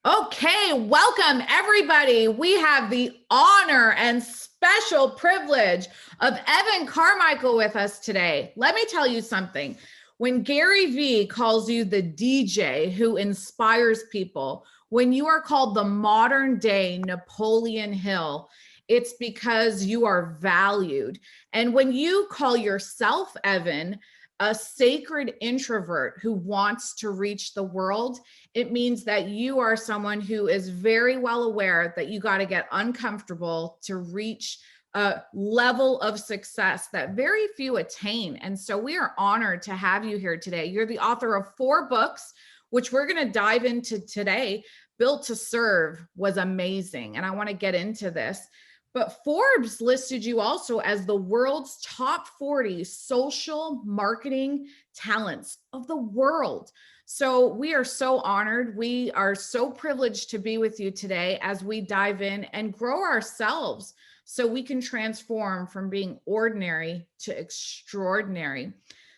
Okay, welcome everybody. We have the honor and special privilege of Evan Carmichael with us today. Let me tell you something. When Gary Vee calls you the DJ who inspires people, when you are called the modern day Napoleon Hill, it's because you are valued. And when you call yourself, Evan, a sacred introvert who wants to reach the world, it means that you are someone who is very well aware that you got to get uncomfortable to reach a level of success that very few attain. And so we are honored to have you here today. You're the author of 4 books, which we're going to dive into today. Built to Serve was amazing, and I want to get into this. But Forbes listed you also as the world's top 40 social marketing talents of the world. So we are so honored. We are so privileged to be with you today as we dive in and grow ourselves so we can transform from being ordinary to extraordinary.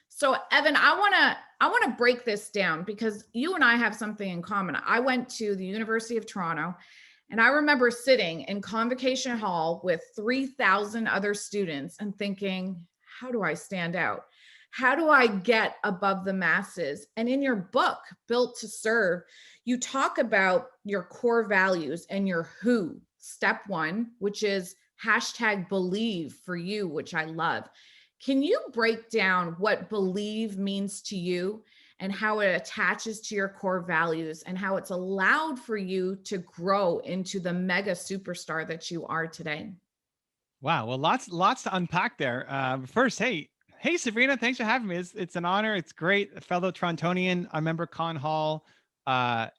So Evan, I want to break this down because you and I have something in common. I went to the University of Toronto, and I remember sitting in Convocation Hall with 3,000 other students and thinking, how do I stand out? How do I get above the masses? And in your book, Built to Serve, you talk about your core values and your who. Step 1, which is #believe for you, which I love. Can you break down what believe means to you and how it attaches to your core values and how it's allowed for you to grow into the mega superstar that you are today? Wow. Well, lots to unpack there. First, hey, Sabrina, thanks for having me. It's an honor. It's great. A fellow Torontonian. I remember Con Hall. I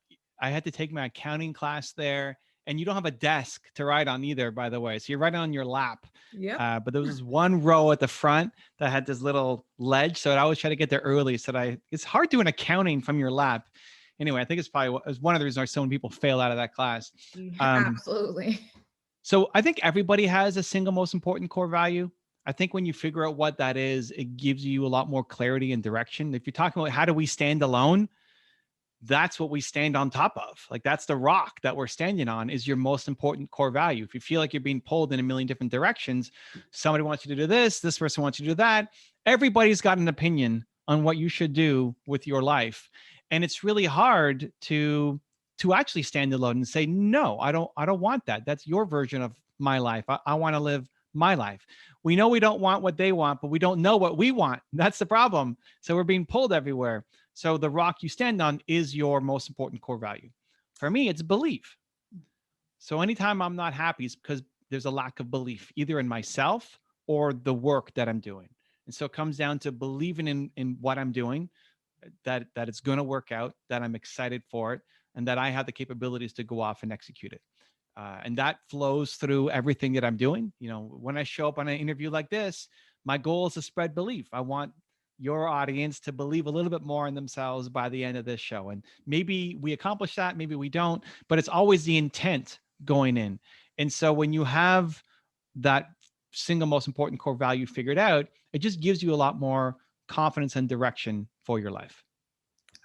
had to take my accounting class there, and you don't have a desk to write on either, by the way. So you're writing on your lap. Yep. But there was this one row at the front that had this little ledge. So I always try to get there early. It's hard doing accounting from your lap. Anyway, I think it's one of the reasons why so many people fail out of that class. Absolutely. So I think everybody has a single most important core value. I think when you figure out what that is, it gives you a lot more clarity and direction. If you're talking about how do we stand alone, that's what we stand on top of. Like that's the rock that we're standing on is your most important core value. If you feel like you're being pulled in a million different directions, somebody wants you to do this person wants you to do that. Everybody's got an opinion on what you should do with your life. And it's really hard to actually stand alone and say, no, I don't want that. That's your version of my life. I want to live my life. We know we don't want what they want, but we don't know what we want. That's the problem. So we're being pulled everywhere. So the rock you stand on is your most important core value. For me, it's belief. So anytime I'm not happy, it's because there's a lack of belief, either in myself or the work that I'm doing. And so it comes down to believing in what I'm doing, that it's going to work out, that I'm excited for it, and that I have the capabilities to go off and execute it. And that flows through everything that I'm doing. You know, when I show up on an interview like this, my goal is to spread belief. I want your audience to believe a little bit more in themselves by the end of this show. And maybe we accomplish that, maybe we don't, but it's always the intent going in. And so when you have that single most important core value figured out, it just gives you a lot more confidence and direction for your life.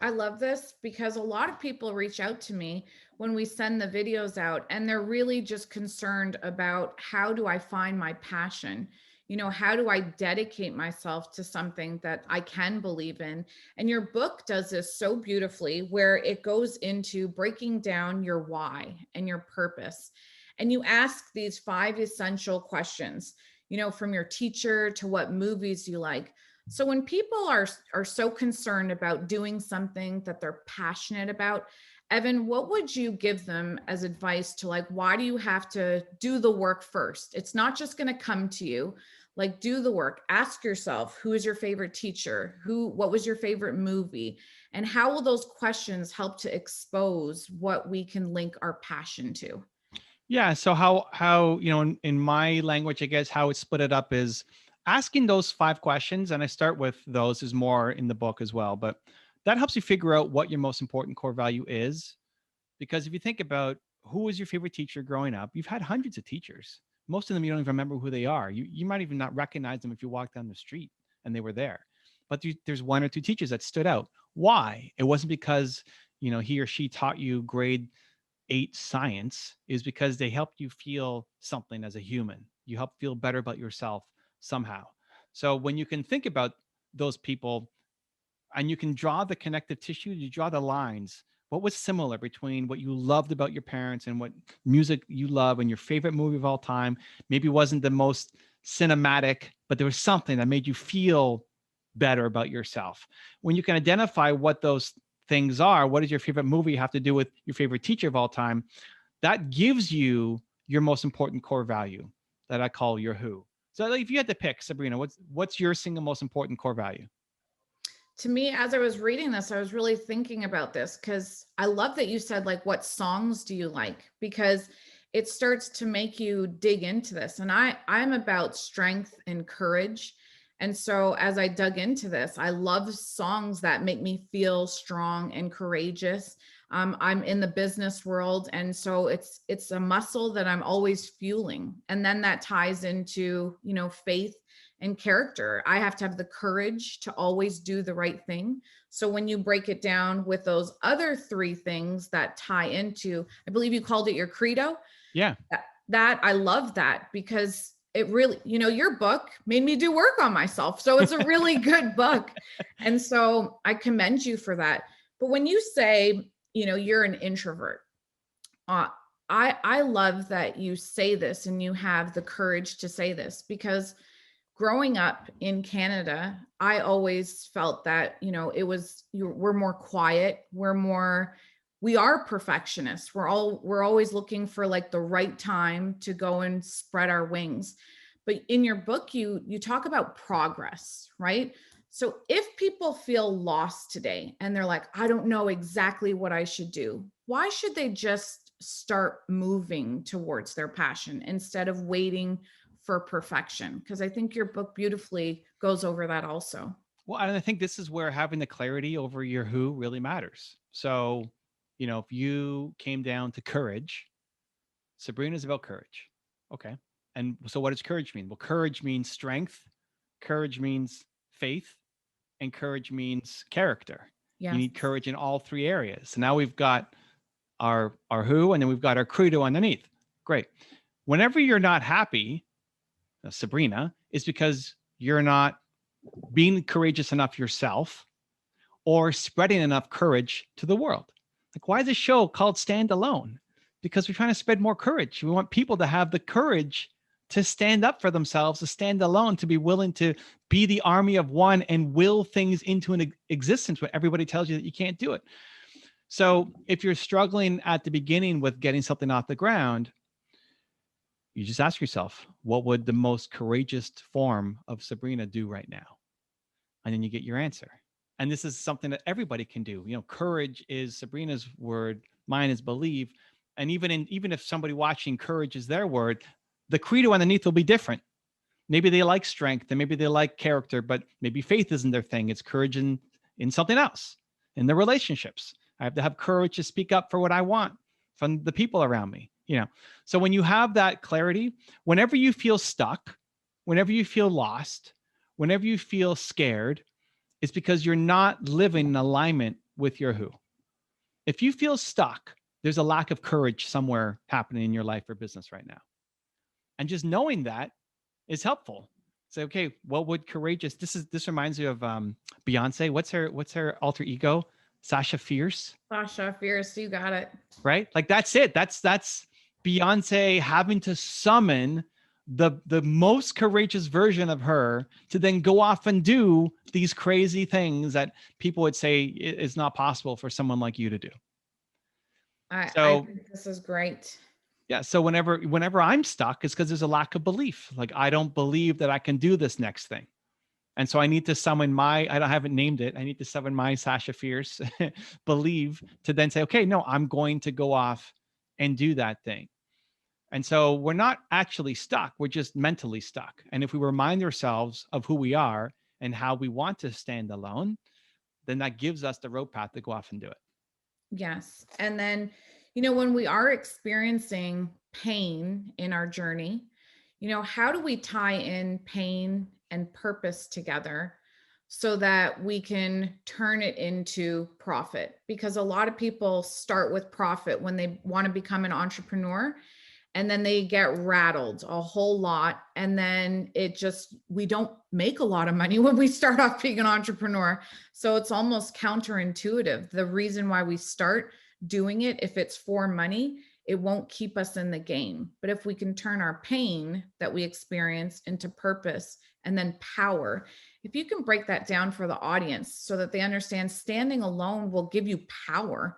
I love this because a lot of people reach out to me when we send the videos out, and they're really just concerned about how do I find my passion? You know, how do I dedicate myself to something that I can believe in? And your book does this so beautifully, where it goes into breaking down your why and your purpose. And you ask these 5 essential questions, you know, from your teacher to what movies you like. So when people are so concerned about doing something that they're passionate about, Evan, what would you give them as advice to, like, why do you have to do the work first? It's not just going to come to you. Like, do the work. Ask yourself, who is your favorite teacher? What was your favorite movie? And how will those questions help to expose what we can link our passion to? Yeah. So how in my language, I guess how it's split it up is asking those 5 questions, and I start with those is more in the book as well. But that helps you figure out what your most important core value is. Because if you think about who was your favorite teacher growing up, you've had hundreds of teachers. Most of them you don't even remember who they are. You might even not recognize them if you walk down the street and they were there. But there's 1 or 2 teachers that stood out. Why? It wasn't because he or she taught you grade 8 science is because they help you feel something as a human. You help feel better about yourself somehow. So when you can think about those people and you can draw the connective tissue, you draw the lines. What was similar between what you loved about your parents and what music you love and your favorite movie of all time? Maybe wasn't the most cinematic, but there was something that made you feel better about yourself. When you can identify what those things are, what is your favorite movie have to do with your favorite teacher of all time? That gives you your most important core value that I call your who. So if you had to pick, Sabrina, what's your single most important core value? To me, as I was reading this, I was really thinking about this because I love that you said, like, what songs do you like? Because it starts to make you dig into this. And I'm about strength and courage. And so as I dug into this, I love songs that make me feel strong and courageous. I'm in the business world, and so it's a muscle that I'm always fueling. And then that ties into, faith and character. I have to have the courage to always do the right thing. So when you break it down with those other 3 things that tie into, I believe you called it your credo. Yeah. That I love that because it really, your book made me do work on myself. So it's a really good book. And so I commend you for that. But when you say, you're an introvert, I love that you say this and you have the courage to say this, because growing up in Canada, I always felt that, we're more quiet. We are perfectionists. We're always looking for like the right time to go and spread our wings. But in your book, you talk about progress, right? So if people feel lost today and they're like, I don't know exactly what I should do, why should they just start moving towards their passion instead of waiting for perfection? Because I think your book beautifully goes over that also. Well, and I think this is where having the clarity over your who really matters. So, if you came down to courage, Sabrina's about courage. Okay. And so what does courage mean? Well, courage means strength, courage means faith, and courage means character. You Yes. need courage in all 3 areas. So now we've got our who, and then we've got our credo underneath. Great. Whenever you're not happy, Sabrina, is because you're not being courageous enough yourself or spreading enough courage to the world. Like, why is this show called Stand Alone? Because we're trying to spread more courage. We want people to have the courage to stand up for themselves, to stand alone, to be willing to be the army of one and will things into an existence when everybody tells you that you can't do it. So if you're struggling at the beginning with getting something off the ground, you just ask yourself, what would the most courageous form of Sabrina do right now? And then you get your answer. And this is something that everybody can do. Courage is Sabrina's word, mine is believe. And even if somebody watching courage is their word, the credo underneath will be different. Maybe they like strength and maybe they like character, but maybe faith isn't their thing. It's courage in something else, in their relationships. I have to have courage to speak up for what I want from the people around me. So when you have that clarity, whenever you feel stuck, whenever you feel lost, whenever you feel scared, it's because you're not living in alignment with your who. If you feel stuck, there's a lack of courage somewhere happening in your life or business right now. And just knowing that is helpful. Say, okay, what would courageous? This reminds me of Beyonce. What's her alter ego? Sasha Fierce. Sasha Fierce, you got it. Right? Like that's it. That's Beyonce having to summon the most courageous version of her to then go off and do these crazy things that people would say is not possible for someone like you to do. I think this is great. Yeah. So whenever I'm stuck, it's because there's a lack of belief. Like, I don't believe that I can do this next thing. And so I need to summon I haven't named it. I need to summon my Sasha Fierce believe to then say, okay, no, I'm going to go off and do that thing. And so we're not actually stuck. We're just mentally stuck. And if we remind ourselves of who we are and how we want to stand alone, then that gives us the road path to go off and do it. Yes. And then, when we are experiencing pain in our journey, how do we tie in pain and purpose together so that we can turn it into profit. Because a lot of people start with profit when they want to become an entrepreneur, and then they get rattled a whole lot, and then we don't make a lot of money when we start off being an entrepreneur. So it's almost counterintuitive. The reason why we start doing it, if it's for money, it won't keep us in the game. But if we can turn our pain that we experience into purpose and then power, if you can break that down for the audience so that they understand, standing alone will give you power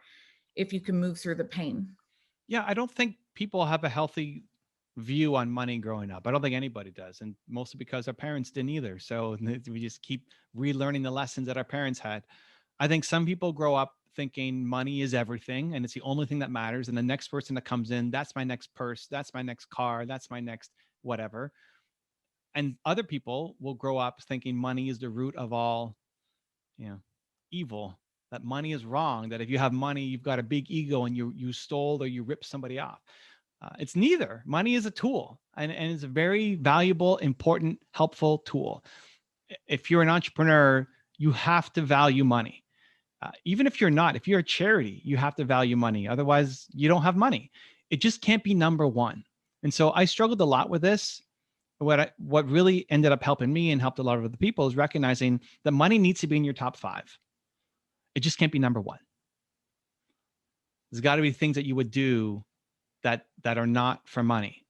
if you can move through the pain. Yeah, I don't think people have a healthy view on money growing up. I don't think anybody does. And mostly because our parents didn't either. So we just keep relearning the lessons that our parents had. I think some people grow up thinking money is everything and it's the only thing that matters. And the next person that comes in, that's my next purse, that's my next car, that's my next whatever. And other people will grow up thinking money is the root of all, you know, evil, that money is wrong, that if you have money, you've got a big ego and you stole or you ripped somebody off. It's neither. Money is a tool, and it's a very valuable, important, helpful tool. If you're an entrepreneur, you have to value money. Even if you're not, if you're a charity, you have to value money. Otherwise, you don't have money. It just can't be number one. And so I struggled a lot with this. What really ended up helping me and helped a lot of other people is recognizing that money needs to be in your top 5. It just can't be number one. There's got to be things that you would do that are not for money,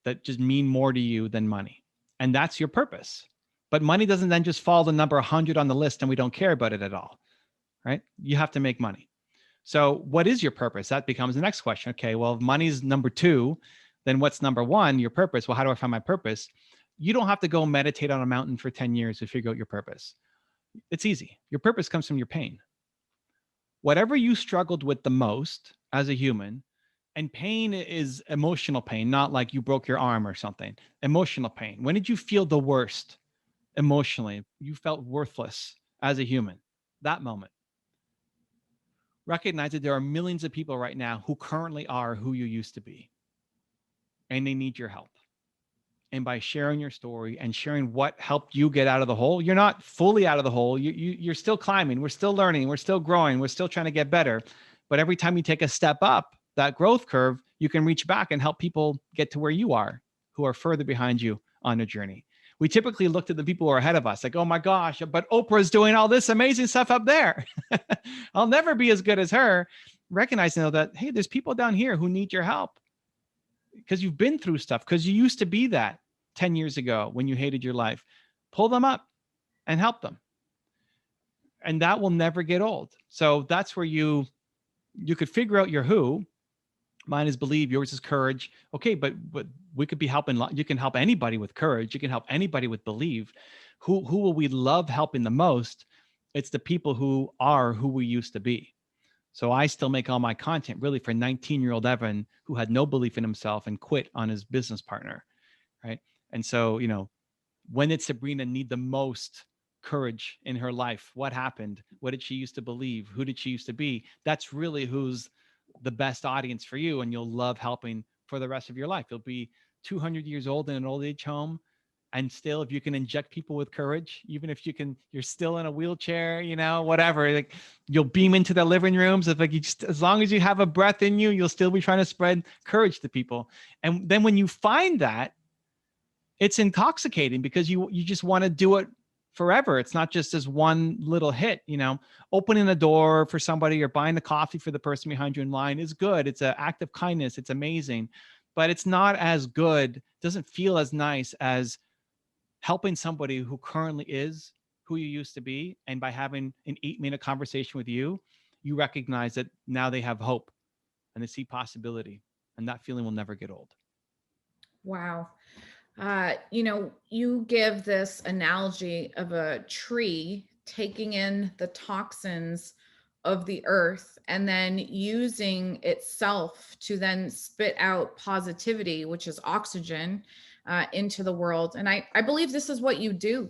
that just mean more to you than money. And that's your purpose. But money doesn't then just fall to number 100 on the list and we don't care about it at all, right? You have to make money. So what is your purpose? That becomes the next question. Okay, well, if money's number 2, then what's number 1? Your purpose. Well, how do I find my purpose? You don't have to go meditate on a mountain for 10 years to figure out your purpose. It's easy. Your purpose comes from your pain. Whatever you struggled with the most as a human, and pain is emotional pain, not like you broke your arm or something. Emotional pain. When did you feel the worst emotionally? You felt worthless as a human. That moment. Recognize that there are millions of people right now who currently are who you used to be, and they need your help. And by sharing your story and sharing what helped you get out of the hole, you're not fully out of the hole. You're still climbing. We're still learning. We're still growing. We're still trying to get better. But every time you take a step up that growth curve, you can reach back and help people get to where you are, who are further behind you on a journey. We typically look at the people who are ahead of us like, oh my gosh, but Oprah's doing all this amazing stuff up there. I'll never be as good as her. Recognizing though that, hey, there's people down here who need your help because you've been through stuff, because you used to be that 10 years ago when you hated your life. Pull them up and help them. And that will never get old. So that's where you could figure out your who. Mine is believe, yours is courage. Okay, but we could be helping. You can help anybody with courage. You can help anybody with believe. Who will we love helping the most? It's the people who are who we used to be. So I still make all my content really for 19-year-old Evan who had no belief in himself and quit on his business partner, right? And so, when did Sabrina need the most courage in her life? What happened? What did she used to believe? Who did she used to be? That's really who's the best audience for you, and you'll love helping for the rest of your life. You'll be 200 years old in an old age home, and still, if you can inject people with courage, even if you're still in a wheelchair, whatever, like you'll beam into the living rooms. If like as long as you have a breath in you, you'll still be trying to spread courage to people. And then when you find that, it's intoxicating because you just want to do it forever. It's not just as one little hit, opening a door for somebody or buying a coffee for the person behind you in line is good. It's an act of kindness. It's amazing, but it's not as good. Doesn't feel as nice as helping somebody who currently is who you used to be. And by having an 8-minute conversation with you, you recognize that now they have hope and they see possibility, and that feeling will never get old. Wow. You give this analogy of a tree taking in the toxins of the earth and then using itself to then spit out positivity, which is oxygen, into the world. And I believe this is what you do,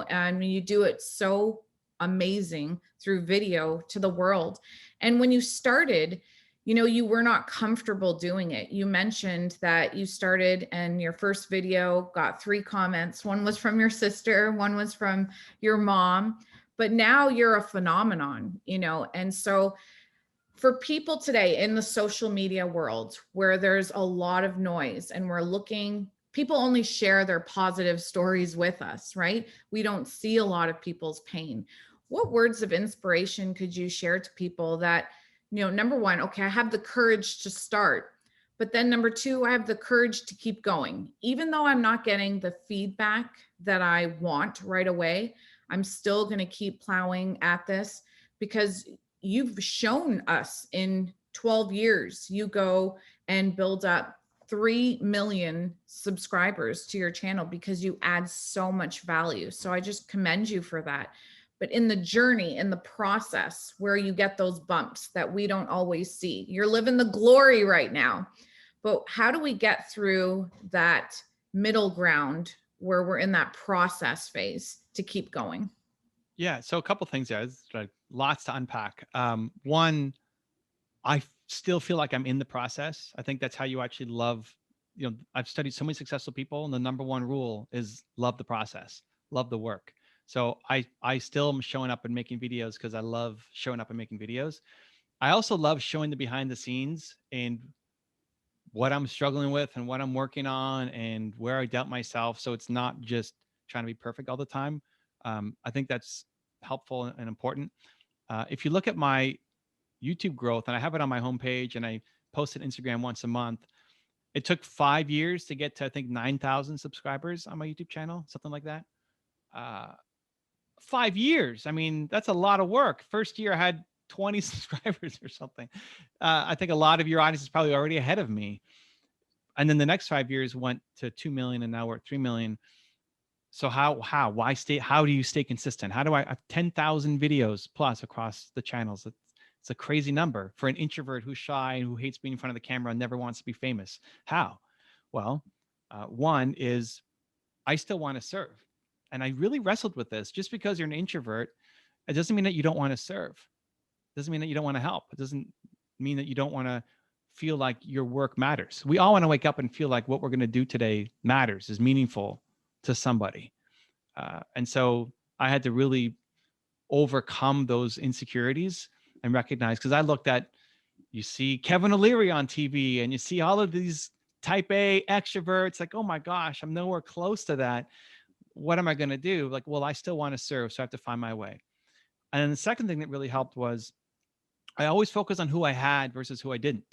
and you do it so amazing through video to the world. And when you started, you were not comfortable doing it. You mentioned that you started and your first video got 3 comments. One was from your sister, one was from your mom, but now you're a phenomenon, and so for people today in the social media world where there's a lot of noise and people only share their positive stories with us, right? We don't see a lot of people's pain. What words of inspiration could you share to people that, number one, okay, I have the courage to start, but then number two, I have the courage to keep going. Even though I'm not getting the feedback that I want right away, I'm still going to keep plowing at this because you've shown us in 12 years, you go and build up 3 million subscribers to your channel because you add so much value. So I just commend you for that. But in the journey, in the process where you get those bumps that we don't always see, you're living the glory right now. But how do we get through that middle ground where we're in that process phase to keep going? Yeah. So a couple things there. There's like lots to unpack. One, I still feel like I'm in the process. I think that's how you actually love, I've studied so many successful people, and the number one rule is love the process, love the work. So I still am showing up and making videos because I love showing up and making videos. I also love showing the behind the scenes and what I'm struggling with and what I'm working on and where I doubt myself. So it's not just trying to be perfect all the time. I think that's helpful and important. If you look at my YouTube growth, and I have it on my homepage, and I post it Instagram once a month. It took 5 years to get to, I think, 9,000 subscribers on my YouTube channel, something like that. 5 years. I mean, that's a lot of work. First year I had 20 subscribers or something. I think a lot of your audience is probably already ahead of me. And then the next 5 years went to 2 million, and now we're at 3 million. So why how do you stay consistent? How do I have 10,000 videos plus across the channels? It's a crazy number for an introvert who's shy and who hates being in front of the camera and never wants to be famous. How? Well, one is I still want to serve. And I really wrestled with this. Just because you're an introvert, it doesn't mean that you don't want to serve. It doesn't mean that you don't want to help. It doesn't mean that you don't want to feel like your work matters. We all want to wake up and feel like what we're going to do today matters, is meaningful to somebody. And so I had to really overcome those insecurities and recognize, because I looked at, you see Kevin O'Leary on TV and you see all of these type A extroverts, like, oh my gosh, I'm nowhere close to that. What am I going to do? Like, well, I still want to serve, so I have to find my way. And then the second thing that really helped was I always focus on who I had versus who I didn't.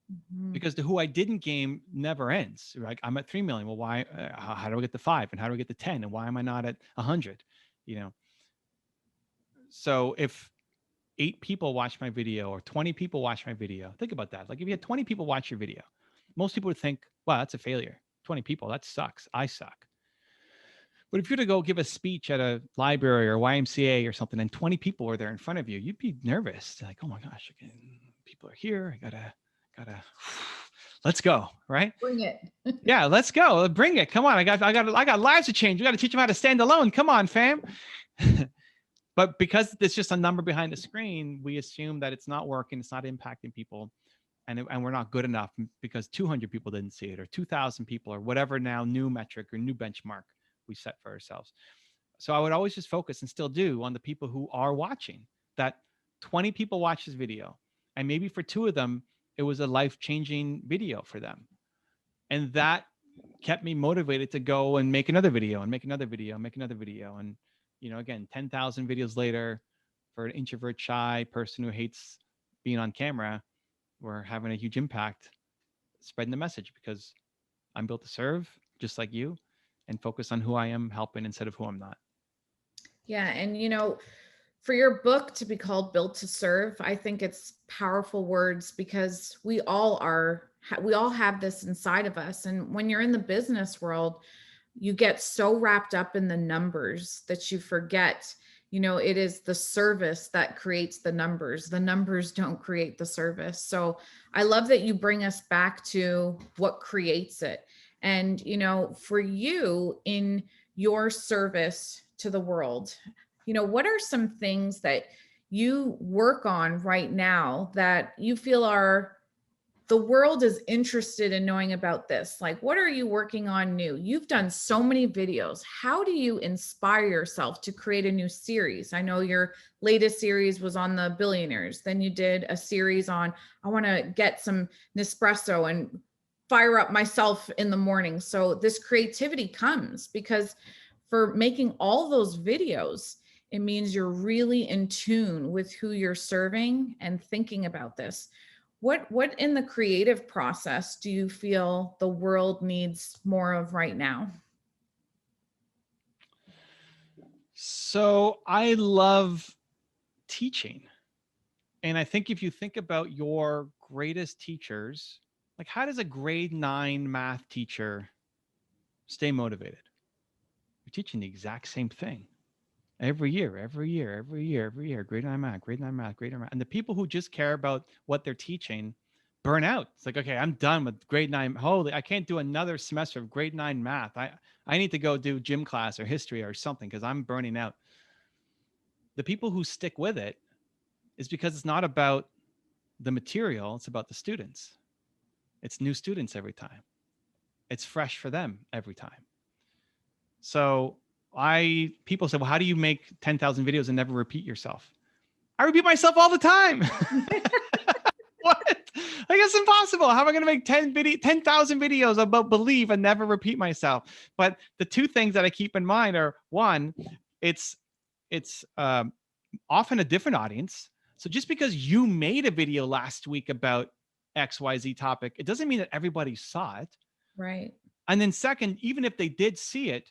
Mm-hmm. Because the who I didn't game never ends. Like, I'm at 3 million. Well, why? How do I get to 5? And how do I get to 10? And why am I not at 100? So if 8 people watch my video or 20 people watch my video, think about that. Like, if you had 20 people watch your video, most people would think, wow, that's a failure. 20 people, that sucks. I suck. But if you're to go give a speech at a library or YMCA or something, and 20 people were there in front of you, you'd be nervous. Like, oh my gosh, people are here. I gotta, let's go. Right? Bring it. Yeah, let's go. Bring it. Come on. I got lives to change. We got to teach them how to stand alone. Come on, fam. But because it's just a number behind the screen, we assume that it's not working, it's not impacting people, and we're not good enough because 200 people didn't see it, or 2,000 people, or whatever now new metric or new benchmark we set for ourselves. So I would always just focus, and still do, on the people who are watching. That 20 people watch this video, and maybe for 2 of them, it was a life-changing video for them. And that kept me motivated to go and make another video and make another video and make another video. And again, 10,000 videos later, for an introvert, shy person who hates being on camera, we're having a huge impact spreading the message, because I'm built to serve just like you, and focus on who I am helping instead of who I'm not. Yeah. And, for your book to be called Built to Serve, I think it's powerful words, because we all have this inside of us. And when you're in the business world, you get so wrapped up in the numbers that you forget, it is the service that creates the numbers. The numbers don't create the service. So I love that you bring us back to what creates it. And, for you in your service to the world, what are some things that you work on right now that you feel the world is interested in knowing about this? Like, what are you working on new? You've done so many videos. How do you inspire yourself to create a new series? I know your latest series was on the billionaires. Then you did a series on, I want to get some Nespresso and fire up myself in the morning. So this creativity comes because for making all those videos, it means you're really in tune with who you're serving and thinking about this. What in the creative process do you feel the world needs more of right now? So I love teaching. And I think if you think about your greatest teachers, like how does a grade 9 math teacher stay motivated? You're teaching the exact same thing every year, every year, every year, every year. Grade 9 math, grade 9 math, grade 9 math. And the people who just care about what they're teaching burn out. It's like, okay, I'm done with grade 9. Holy, I can't do another semester of grade 9 math. I need to go do gym class or history or something because I'm burning out. The people who stick with it is because it's not about the material, it's about the students. It's new students every time. It's fresh for them every time. So people say, well, how do you make 10,000 videos and never repeat yourself? I repeat myself all the time. What? Like, it's impossible. How am I going to make 10,000 videos about belief and never repeat myself? But the two things that I keep in mind are, one, it's often a different audience. So just because you made a video last week about XYZ topic, it doesn't mean that everybody saw it. Right. And then second, even if they did see it,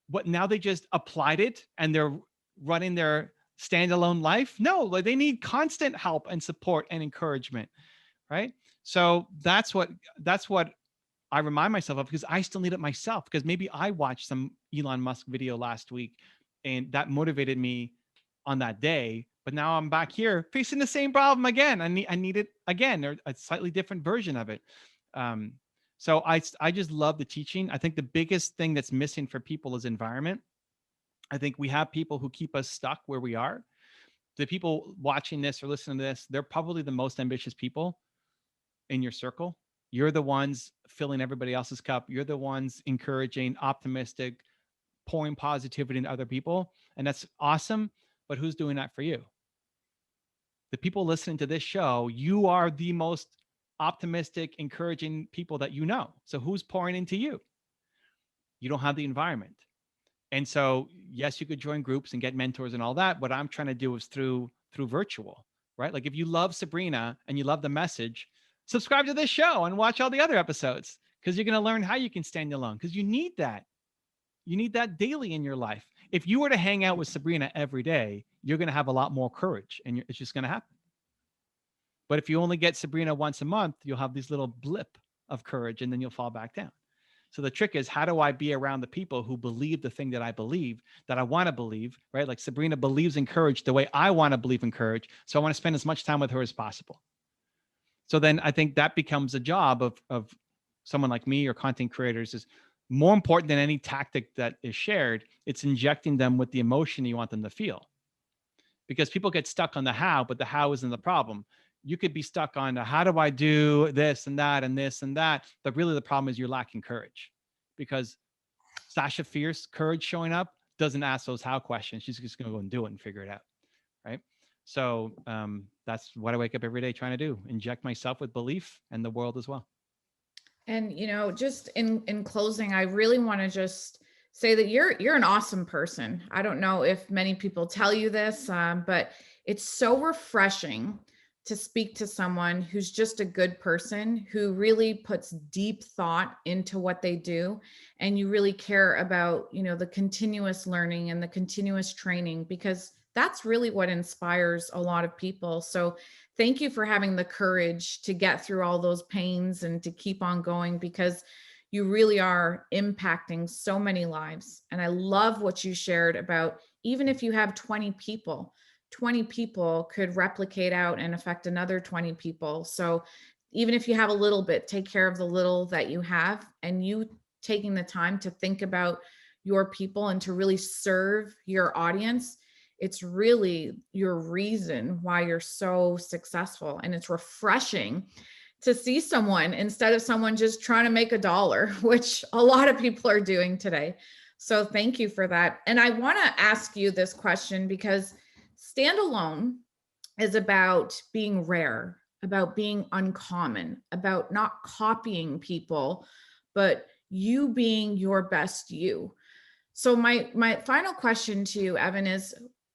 what now they just applied it and they're running their standalone life? No, like they need constant help and support and encouragement, right? So that's what I remind myself of, because I still need it myself, because maybe I watched some Elon Musk video last week and that motivated me on that day, but now I'm back here facing the same problem again. I need it again, or a slightly different version of it. So I just love the teaching. I think the biggest thing that's missing for people is environment. I think we have people who keep us stuck where we are. The people watching this or listening to this, they're probably the most ambitious people in your circle. You're the ones filling everybody else's cup. You're the ones encouraging, optimistic, pouring positivity into other people. And that's awesome. But who's doing that for you? The people listening to this show, you are the most optimistic, encouraging people that you know. So who's pouring into you? You don't have the environment. And so, yes, you could join groups and get mentors and all that. What I'm trying to do is through virtual, right? Like if you love Sabrina and you love the message, subscribe to this show and watch all the other episodes, because you're going to learn how you can stand alone, because you need that. You need that daily in your life. If you were to hang out with Sabrina every day, you're going to have a lot more courage, and it's just going to happen. But if you only get Sabrina once a month, you'll have this little blip of courage, and then you'll fall back down. So the trick is, how do I be around the people who believe the thing that I believe, that I want to believe, right? Like Sabrina believes in courage the way I want to believe in courage. So I want to spend as much time with her as possible. So then I think that becomes a job of someone like me or content creators, is more important than any tactic that is shared. It's injecting them with the emotion you want them to feel. Because people get stuck on the how, but the how isn't the problem. You could be stuck on the, how do I do this and that and this and that? But really the problem is you're lacking courage, because Sasha Fierce, courage showing up, doesn't ask those how questions. She's just going to go and do it and figure it out. Right. So that's what I wake up every day trying to do, inject myself with belief and the world as well. And, just in closing, I really want to just say that you're an awesome person. I don't know if many people tell you this, but it's so refreshing to speak to someone who's just a good person, who really puts deep thought into what they do. And you really care about, the continuous learning and the continuous training, because that's really what inspires a lot of people. So thank you for having the courage to get through all those pains and to keep on going, because you really are impacting so many lives. And I love what you shared about, even if you have 20 people could replicate out and affect another 20 people. So even if you have a little bit, take care of the little that you have, and you taking the time to think about your people and to really serve your audience it's really your reason why you're so successful. And it's refreshing to see someone instead of someone just trying to make a dollar, which a lot of people are doing today. So thank you for that. And I want to ask you this question because standalone is about being rare, about being uncommon, about not copying people, but you being your best you. So my final question to you, Evan, is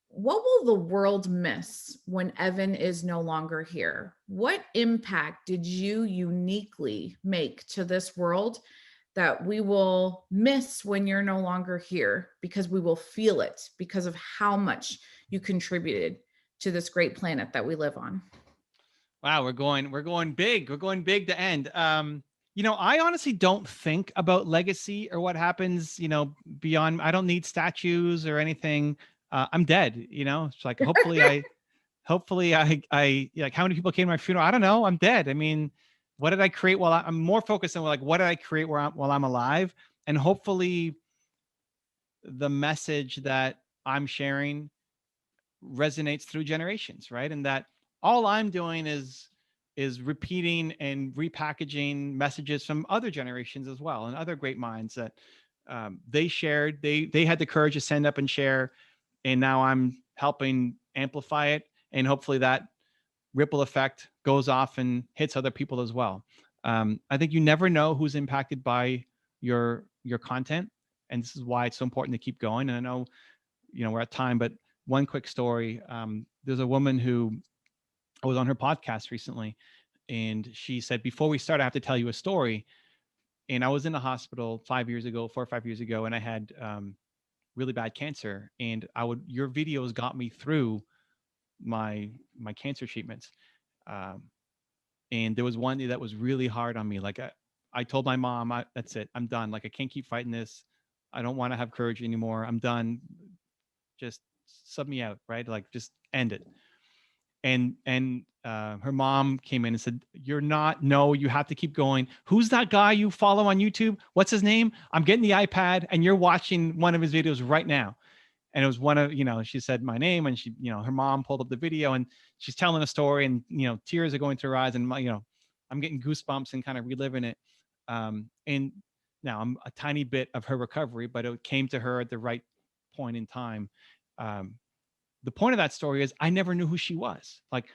what will the world miss when Evan is no longer here? What impact did you uniquely make to this world that we will miss when you're no longer here, because we will feel it because of how much you contributed to this great planet that we live on? Wow, we're going big. We're going big to end. I honestly don't think about legacy or what happens, beyond. I don't need statues or anything. I'm dead. It's like hopefully I like, how many people came to my funeral? I don't know. I'm dead. I mean, what did I create I'm more focused on like, what did I create while I'm alive? And hopefully the message that I'm sharing resonates through generations, right? And that all I'm doing is repeating and repackaging messages from other generations as well, and other great minds that they shared. They had the courage to send up and share, and now I'm helping amplify it, and hopefully that ripple effect goes off and hits other people as well. I think you never know who's impacted by your content, and this is why it's so important to keep going. And I know we're at time, but one quick story. There's a woman who I was on her podcast recently, and she said, before we start, I have to tell you a story. And I was in the hospital 4 or 5 years ago, and I had really bad cancer. And your videos got me through my cancer treatments. And there was one day that was really hard on me. Like I told my mom, that's it, I'm done. Like I can't keep fighting this. I don't want to have courage anymore. I'm done. Just sub me out, right? Like just end it. And her mom came in and said, you're not, no, you have to keep going. Who's that guy you follow on YouTube? What's his name? I'm getting the iPad and you're watching one of his videos right now. And it was one of, she said my name, and she, her mom pulled up the video, and she's telling a story, and, tears are going through her eyes, and I'm getting goosebumps and kind of reliving it. And now I'm a tiny bit of her recovery, but it came to her at the right point in time. The point of that story is I never knew who she was. Like,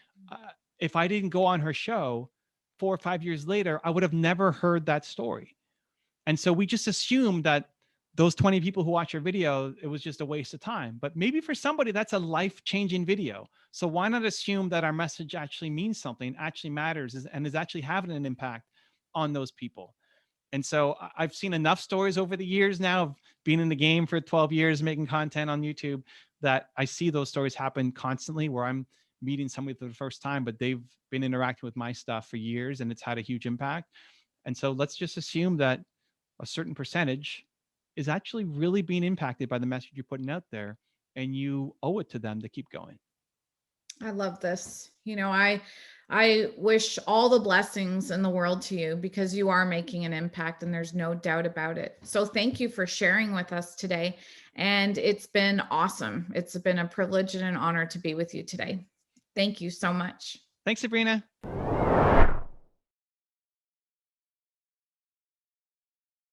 if I didn't go on her show 4 or 5 years later, I would have never heard that story. And so we just assumed that those 20 people who watch your video, it was just a waste of time. But maybe for somebody, that's a life-changing video. So why not assume that our message actually means something, actually matters, and is actually having an impact on those people? And so I've seen enough stories over the years now of being in the game for 12 years, making content on YouTube, that I see those stories happen constantly, where I'm meeting somebody for the first time, but they've been interacting with my stuff for years and it's had a huge impact. And so let's just assume that a certain percentage is actually really being impacted by the message you're putting out there, and you owe it to them to keep going. I love this. I wish all the blessings in the world to you, because you are making an impact and there's no doubt about it. So thank you for sharing with us today. And it's been awesome. It's been a privilege and an honor to be with you today. Thank you so much. Thanks, Sabrina.